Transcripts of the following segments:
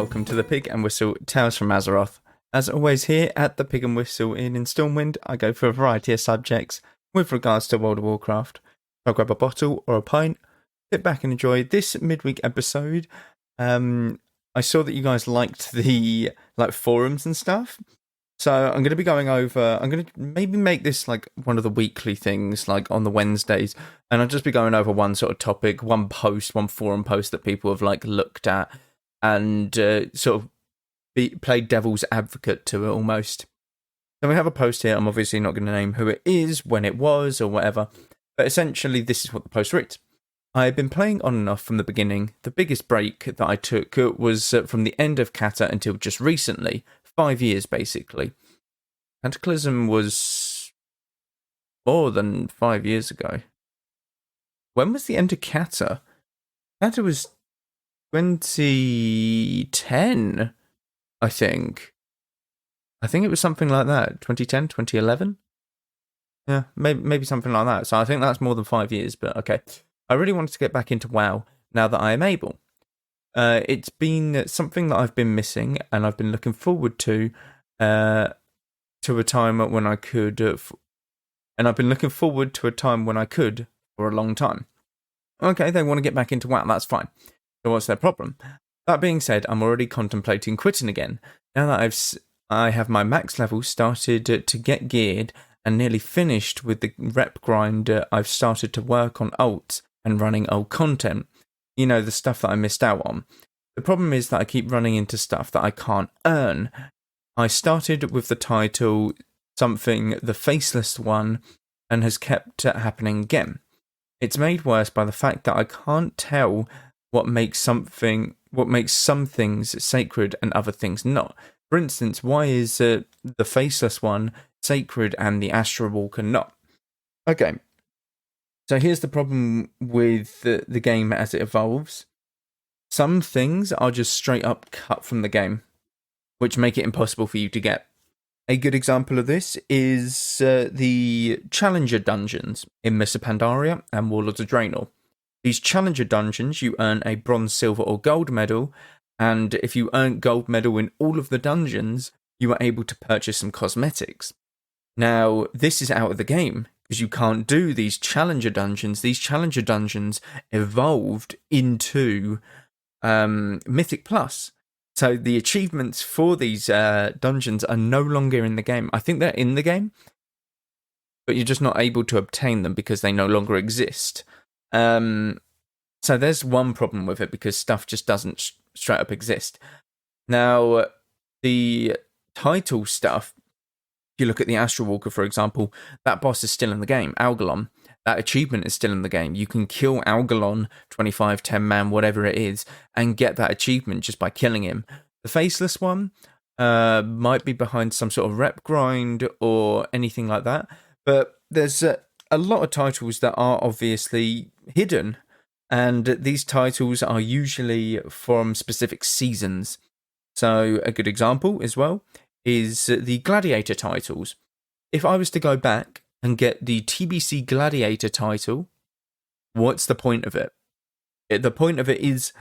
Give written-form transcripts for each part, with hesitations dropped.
welcome to the Pig and Whistle Tales from Azeroth. As always, here at the Pig and Whistle in Stormwind, I go for a variety of subjects with regards to World of Warcraft. I'll grab a bottle or a pint, sit back and enjoy this midweek episode. I saw that you guys liked the forums and stuff, so I'm going to be going over. I'm going to maybe make this like one of the weekly things, like on the Wednesdays, and I'll just be going over one sort of topic, one post, one forum post that people have looked at, and sort of play devil's advocate to it almost. So we have a post here. I'm obviously not going to name who it is, when it was, or whatever, but essentially this is what the post reads. I've been playing on and off from the beginning. The biggest break that I took was from the end of Kata until just recently, 5 years basically. Cataclysm was more than 5 years ago. When was the end of Kata? Kata was 2010, I think. I think it was something like that. 2010, 2011? Yeah, maybe something like that. So I think that's more than 5 years, but okay. I really wanted to get back into WoW now that I am able. It's been something that I've been missing, and I've been looking forward to a time when I could, and I've been looking forward to a time when I could for a long time. Okay, they want to get back into WoW, that's fine. So what's their problem? That being said, I'm already contemplating quitting again. Now that I have my max level started to get geared and nearly finished with the rep grind, I've started to work on alts and running old content. You know, the stuff that I missed out on. The problem is that I keep running into stuff that I can't earn. I started with the title something, the faceless one, and has kept happening again. It's made worse by the fact that I can't tell what makes some things sacred and other things not. For instance, why is the faceless one sacred and the Astral Walker not? Okay, so here's the problem with the game as it evolves. Some things are just straight up cut from the game, which make it impossible for you to get. A good example of this is the Challenger dungeons in Mists of Pandaria and Warlords of Draenor. These Challenger dungeons, you earn a bronze, silver or gold medal, and if you earn gold medal in all of the dungeons, you are able to purchase some cosmetics. Now, this is out of the game, because you can't do these Challenger dungeons. These Challenger dungeons evolved into Mythic Plus. So the achievements for these dungeons are no longer in the game. I think they're in the game, but you're just not able to obtain them because they no longer exist. So there's one problem with it, because stuff just doesn't straight up exist. Now, the title stuff, if you look at the Astral Walker, for example, that boss is still in the game, Algalon. That achievement is still in the game. You can kill Algalon, 25, 10 man, whatever it is, and get that achievement just by killing him. The faceless one might be behind some sort of rep grind or anything like that, but there's a lot of titles that are obviously hidden, and these titles are usually from specific seasons. So a good example as well is the Gladiator titles. If I was to go back and get the TBC Gladiator title, what's the point of it? The point of it is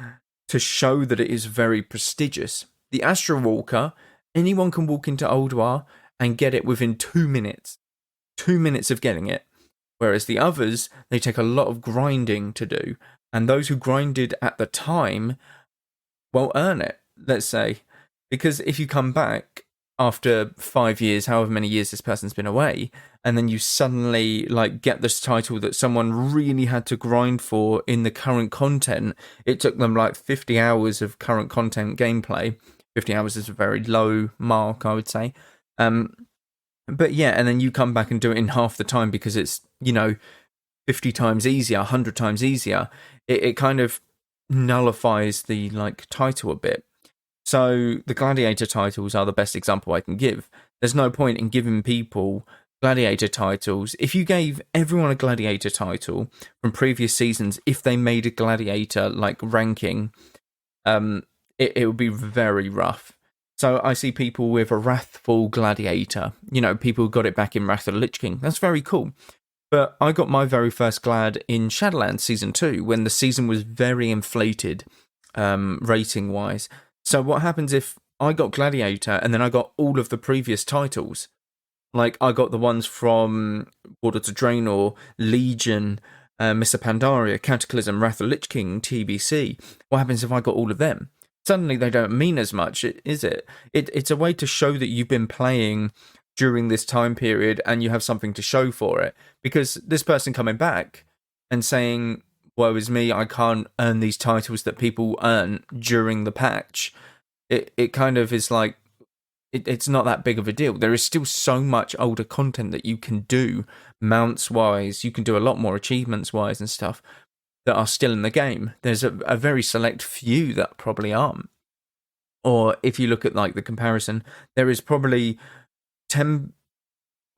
to show that it is very prestigious. The Astral Walker, anyone can walk into Ulduar and get it within 2 minutes. 2 minutes of getting it. Whereas the others, they take a lot of grinding to do. And those who grinded at the time will earn it, let's say. Because if you come back after 5 years, however many years this person's been away, and then you suddenly get this title that someone really had to grind for in the current content, it took them 50 hours of current content gameplay. 50 hours is a very low mark, I would say. But yeah, and then you come back and do it in half the time because it's, 50 times easier, 100 times easier. It kind of nullifies the title a bit. So the Gladiator titles are the best example I can give. There's no point in giving people Gladiator titles. If you gave everyone a Gladiator title from previous seasons, if they made a Gladiator ranking, it would be very rough. So I see people with a Wrathful Gladiator. People who got it back in Wrath of the Lich King. That's very cool. But I got my very first Glad in Shadowlands Season 2, when the season was very inflated, rating-wise. So what happens if I got Gladiator and then I got all of the previous titles? Like, I got the ones from Warlords of Draenor, Legion, Mr. Pandaria, Cataclysm, Wrath of Lich King, TBC. What happens if I got all of them? Suddenly they don't mean as much, is it? It's a way to show that you've been playing during this time period and you have something to show for it. Because this person coming back and saying, woe is me, I can't earn these titles that people earn during the patch, it kind of is like, it's not that big of a deal. There is still so much older content that you can do mounts-wise. You can do a lot more achievements-wise and stuff that are still in the game. There's a very select few that probably aren't. Or if you look at like the comparison, there is probably 5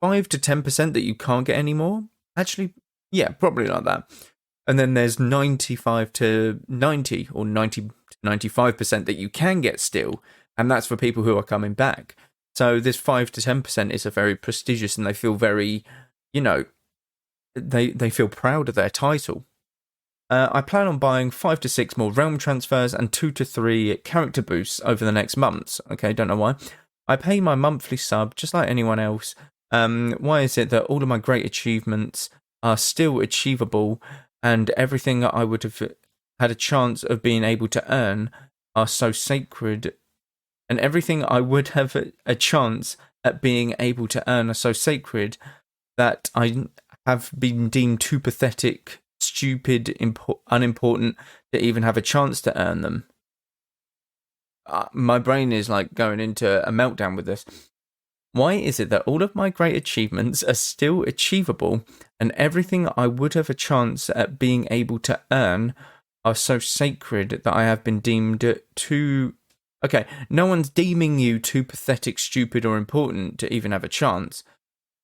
to 10% that you can't get anymore. Actually, yeah, probably like that. And then there's 95 to 90 or 90 to 95% that you can get still. And that's for people who are coming back. So this 5 to 10% is a very prestigious, and they feel very, they feel proud of their title. I plan on buying 5 to 6 more realm transfers and 2 to 3 character boosts over the next months. Okay, don't know why. I pay my monthly sub just like anyone else. Why is it that all of my great achievements are still achievable and everything I would have had a chance of being able to earn are so sacred? And everything I would have a chance at being able to earn are so sacred that I have been deemed too pathetic, stupid, unimportant to even have a chance to earn them. My brain is like going into a meltdown with this. Why is it that all of my great achievements are still achievable and everything I would have a chance at being able to earn are so sacred that I have been deemed too... Okay, no one's deeming you too pathetic, stupid, or important to even have a chance.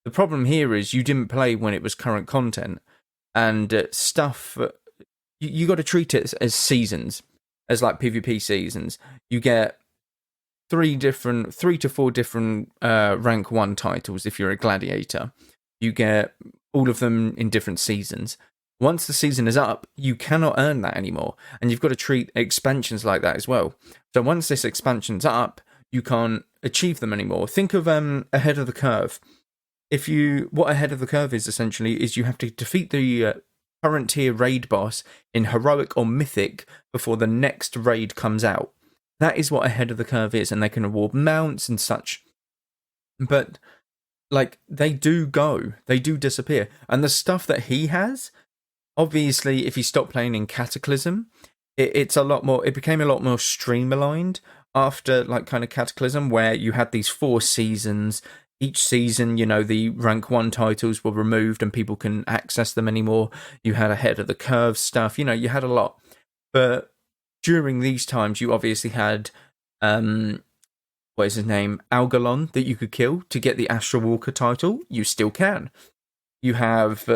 The problem here is you didn't play when it was current content, and stuff... You got to treat it as seasons, as like PvP seasons. You get 3 to 4 different rank 1 titles if you're a gladiator. You get all of them in different seasons. Once the season is up, you cannot earn that anymore. And you've got to treat expansions like that as well. So once this expansion's up, you can't achieve them anymore. Think of ahead of the curve. What ahead of the curve is essentially is you have to defeat the current tier raid boss in heroic or mythic before the next raid comes out. That is what ahead of the curve is, and they can award mounts and such. But like they do disappear. And the stuff that he has, obviously, if you stop playing in Cataclysm, it became a lot more streamlined after like kind of Cataclysm, where you had these 4 seasons. Each season, the rank 1 titles were removed and people couldn't access them anymore. You had ahead of the curve stuff, you had a lot. But during these times, you obviously had, what is his name? Algalon that you could kill to get the Astral Walker title. You still can. You have,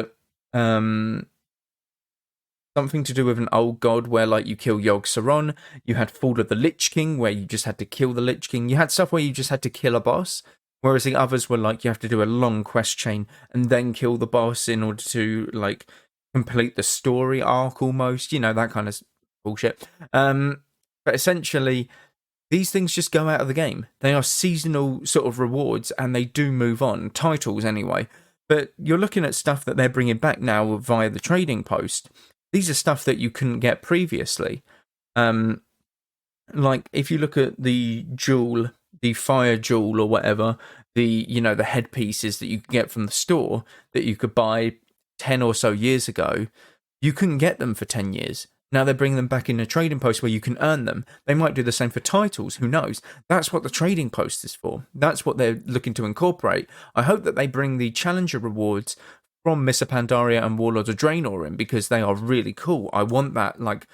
something to do with an old god where like you kill Yogg-Saron. You had Fall of the Lich King where you just had to kill the Lich King. You had stuff where you just had to kill a boss, whereas the others were like you have to do a long quest chain and then kill the boss in order to like complete the story arc almost, that kind of bullshit. But essentially these things just go out of the game. They are seasonal sort of rewards and they do move on, titles anyway. But you're looking at stuff that they're bringing back now via the trading post. These are stuff that you couldn't get previously. Like if you look at the jewel, the fire jewel or whatever, the headpieces that you could get from the store that you could buy 10 or so years ago, you couldn't get them for 10 years. Now they're bringing them back in a trading post where you can earn them. They might do the same for titles, who knows? That's what the trading post is for. That's what they're looking to incorporate. I hope that they bring the challenger rewards from Mr. Pandaria and Warlords of Draenor in, because they are really cool. I want that, like,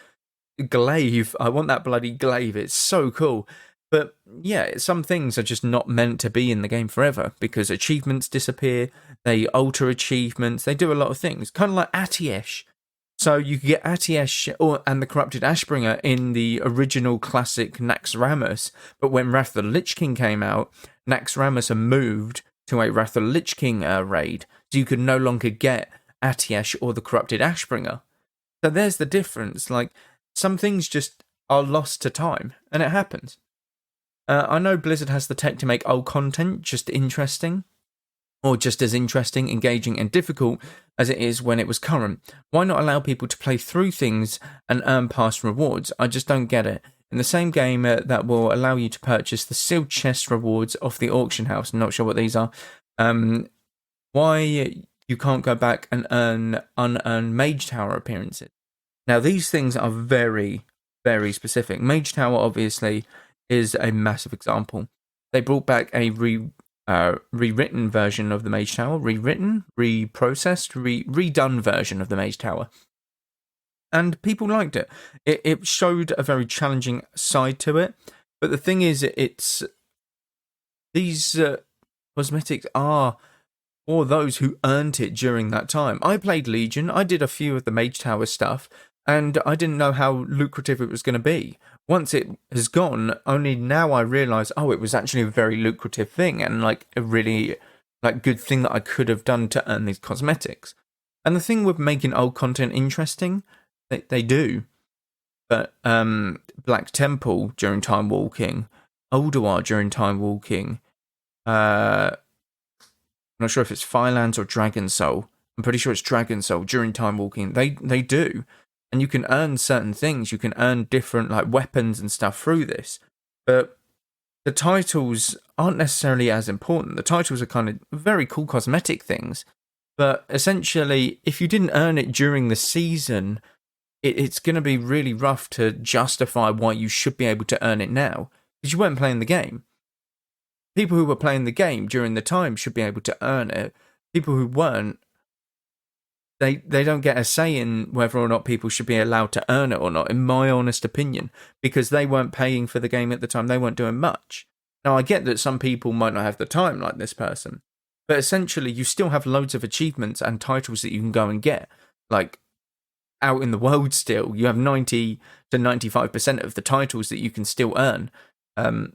glaive. I want that bloody glaive. It's so cool. But, yeah, some things are just not meant to be in the game forever, because achievements disappear, they alter achievements, they do a lot of things. Kind of like Atiesh. So you could get Atiesh and the Corrupted Ashbringer in the original classic Naxxramas, but when Wrath of the Lich King came out, Naxxramas had moved to a Wrath of the Lich King raid, so you could no longer get Atiesh or the Corrupted Ashbringer. So there's the difference. Like, some things just are lost to time, and it happens. I know Blizzard has the tech to make old content just interesting, or just as interesting, engaging, and difficult as it is when it was current. Why not allow people to play through things and earn past rewards? I just don't get it. In the same game that will allow you to purchase the sealed chest rewards off the auction house, I'm not sure what these are, why you can't go back and earn unearned Mage Tower appearances. Now, these things are very, very specific. Mage Tower, obviously, is a massive example. They brought back a rewritten version of the Mage Tower, reprocessed, redone version of the Mage Tower. And people liked it. It showed a very challenging side to it. But the thing is, these cosmetics are for those who earned it during that time. I played Legion. I did a few of the Mage Tower stuff, and I didn't know how lucrative it was going to be. Once it has gone, only now I realise, it was actually a very lucrative thing, and like a really good thing that I could have done to earn these cosmetics. And the thing with making old content interesting, they do. But Black Temple during Time Walking, Ulduar during Time Walking, I'm not sure if it's Firelands or Dragon Soul. I'm pretty sure it's Dragon Soul during Time Walking. They do. And you can earn certain things. You can earn different weapons and stuff through this. But the titles aren't necessarily as important. The titles are kind of very cool cosmetic things. But essentially, if you didn't earn it during the season, it's going to be really rough to justify why you should be able to earn it now. Because you weren't playing the game. People who were playing the game during the time should be able to earn it. People who weren't, they don't get a say in whether or not people should be allowed to earn it or not, in my honest opinion, because they weren't paying for the game at the time. They weren't doing much. Now, I get that some people might not have the time like this person, but essentially you still have loads of achievements and titles that you can go and get. Out in the world still, you have 90 to 95% of the titles that you can still earn.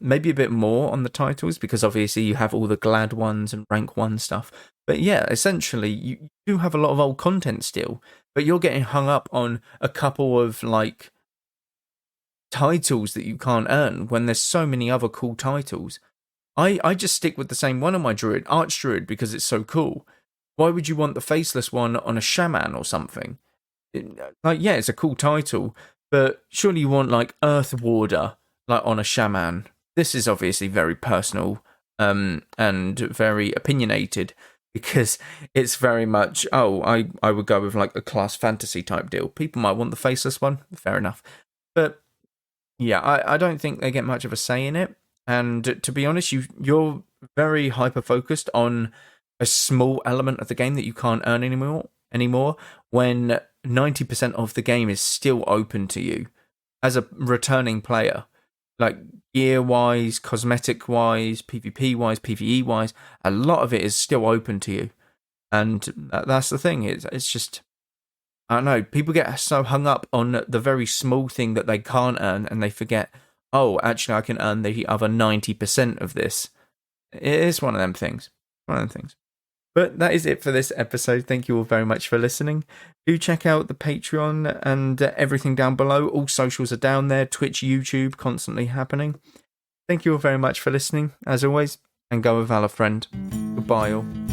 Maybe a bit more on the titles, because obviously you have all the Glad ones and Rank 1 stuff. But yeah, essentially, you do have a lot of old content still, but you're getting hung up on a couple of, titles that you can't earn when there's so many other cool titles. I just stick with the same one on my Druid, Archdruid, because it's so cool. Why would you want the Faceless one on a Shaman or something? It's a cool title, but surely you want, Earth Warder, on a Shaman. This is obviously very personal and very opinionated, because it's very much, I would go with a class fantasy type deal. People might want the Faceless one, fair enough. But yeah, I don't think they get much of a say in it. And to be honest, you're very hyper-focused on a small element of the game that you can't earn anymore when 90% of the game is still open to you as a returning player. Gear-wise, cosmetic-wise, PvP-wise, PvE-wise, a lot of it is still open to you. And that's the thing. It's just, I don't know, people get so hung up on the very small thing that they can't earn, and they forget, actually I can earn the other 90% of this. It is one of them things. But that is it for this episode. Thank you all very much for listening. Do check out the Patreon and everything down below. All socials are down there. Twitch, YouTube, constantly happening. Thank you all very much for listening, as always, and go with Valor, friend. Goodbye all.